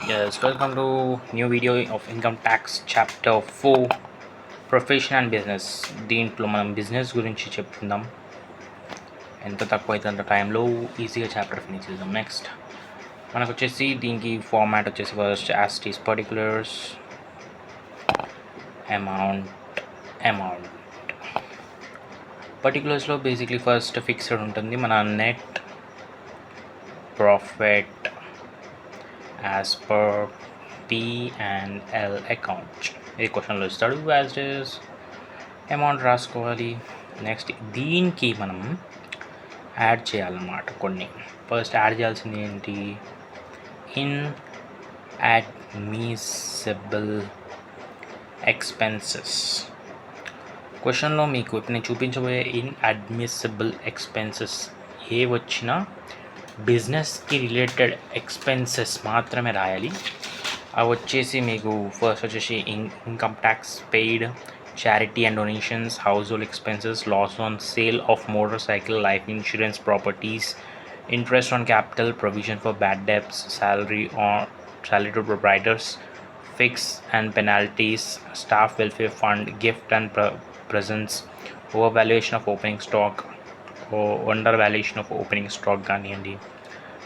Yes, welcome to new video of income tax chapter 4 profession and business. దీంట్లో మనం business గురించి చెప్పుకుందాం. ఎంత తక్కువ అయితే అంత టైంలో ఈజీగా చాప్టర్ ఫినిష్ చేద్దాం. నెక్స్ట్ మనకు వచ్చేసి దీనికి ఫార్మాట్ వచ్చేసి ఫస్ట్ యాస్టీస్ పర్టికులర్స్ అమౌంట్ పర్టికులర్స్లో బేసిక్లీ ఫస్ట్ ఫిక్స్డ్ ఉంటుంది మన net profit as per P&L account. ఈ క్వశ్చన్లో ఇస్తాడు. యాజ్ ఇస్ అమౌంట్ రాసుకోవాలి. నెక్స్ట్ దీనికి మనం యాడ్ చేయాలన్నమాట కొన్ని. ఫస్ట్ యాడ్ చేయాల్సింది ఏంటి? Inadmissible expenses. క్వశ్చన్లో మీకు ఇప్పుడు నేను చూపించబోయే ఇన్ అడ్మిసిబుల్ ఎక్స్పెన్సెస్ ఏ వచ్చినా బిజినెస్కి రిలేటెడ్ ఎక్స్పెన్సెస్ మాత్రమే రాయాలి. అవి వచ్చేసి మీకు ఫస్ట్ వచ్చేసి income tax paid, charity and donations, household expenses, loss on sale of motorcycle, life insurance, properties, interest on capital, provision for bad debts, salary to proprietors, fixed and penalties, staff welfare fund, gift and presents, overvaluation of opening stock or undervaluation of opening stock కానివ్వండి,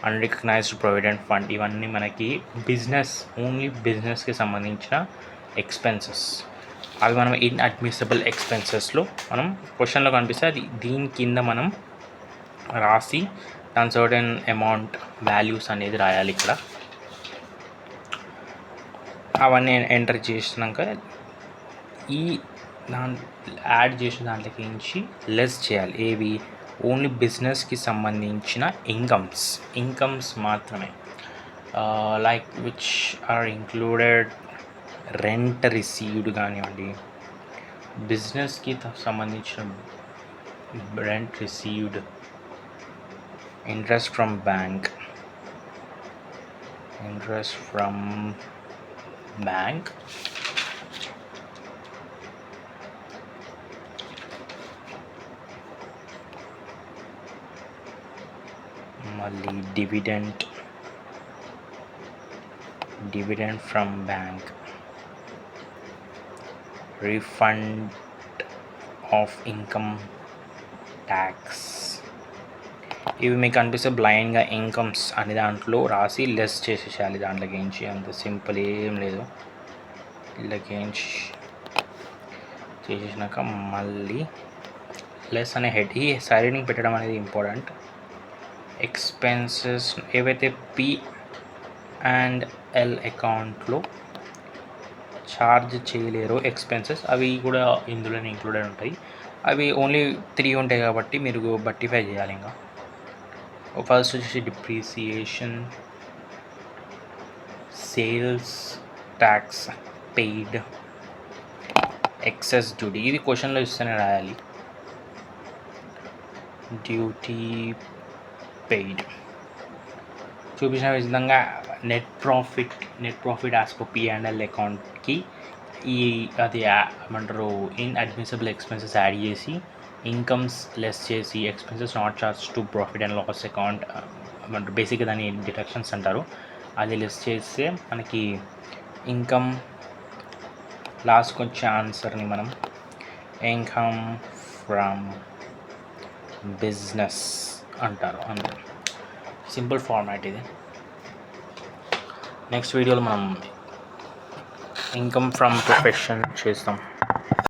unrecognised provident fund. ఇవన్నీ మనకి only బిజినెస్కి సంబంధించిన expenses. అవి మనం in admissible ఎక్స్పెన్సెస్లో మనం క్వశ్చన్లో కనిపిస్తే అది దీని కింద మనం రాసి దాని సర్టెన్ అమౌంట్ వాల్యూస్ అనేది రాయాలి. ఇక్కడ అవన్నీ ఎంటర్ చేసినాక ఈ యాడ్ చేసిన దాంట్లోకి నుంచి లెస్ చేయాలి. ఏవి? ఓన్లీ బిజినెస్కి సంబంధించిన ఇన్కమ్స్ మాత్రమే. Like which are included rent received కానివ్వండి, బిజినెస్కి సంబంధించిన rent received, interest from bank, మళ్ళీ dividend from bank, refund of income tax. ఇవి మీకు అనిపిస్తే బ్లైండ్గా ఇన్కమ్స్ అనే దాంట్లో రాసి లెస్ చేసేసేయాలి. దాంట్లోకించి అంత సింపుల్ ఏం లేదు. ఇళ్ళకించి చేసేసినాక మళ్ళీ లెస్ అనే హెడ్ ఈ సైడింగ్ పెట్టడం అనేది ఇంపార్టెంట్. ఎక్స్పెన్సెస్ ఏవైతే P&L అకౌంట్లో ఛార్జ్ చేయలేరో ఎక్స్పెన్సెస్ అవి కూడా ఇందులోనే ఇంక్లూడెడ్ ఉంటాయి. అవి ఓన్లీ 3 ఉంటాయి కాబట్టి మీరు బట్టిఫై చేయాలి. ఇంకా ఫస్ట్ వచ్చేసి depreciation, sales tax paid, excess duty. ఇది క్వశ్చన్లో ఇస్తేనే రాయాలి. Duty paid. చూపించిన విధంగా net profit as per P&L అకౌంట్కి అది ఏమంటారు ఇన్ అడ్మిసిబుల్ ఎక్స్పెన్సెస్ యాడ్ చేసి ఇన్కమ్స్ లెస్ చేసి expenses not charge to profit and loss account ఏమంటారు బేసిక్గా దాన్ని డిడక్షన్స్ అంటారు. అది లెస్ చేస్తే మనకి ఇన్కమ్ లాస్ట్కి వచ్చే ఆన్సర్ని మనం ఇన్కమ్ ఫ్రమ్ బిజినెస్ అంటారు. అంతే, సింపుల్ ఫార్మాట్ ఇది. నెక్స్ట్ వీడియోలో మనం ఇన్కమ్ ఫ్రమ్ ప్రొఫెషన్ చేస్తాం.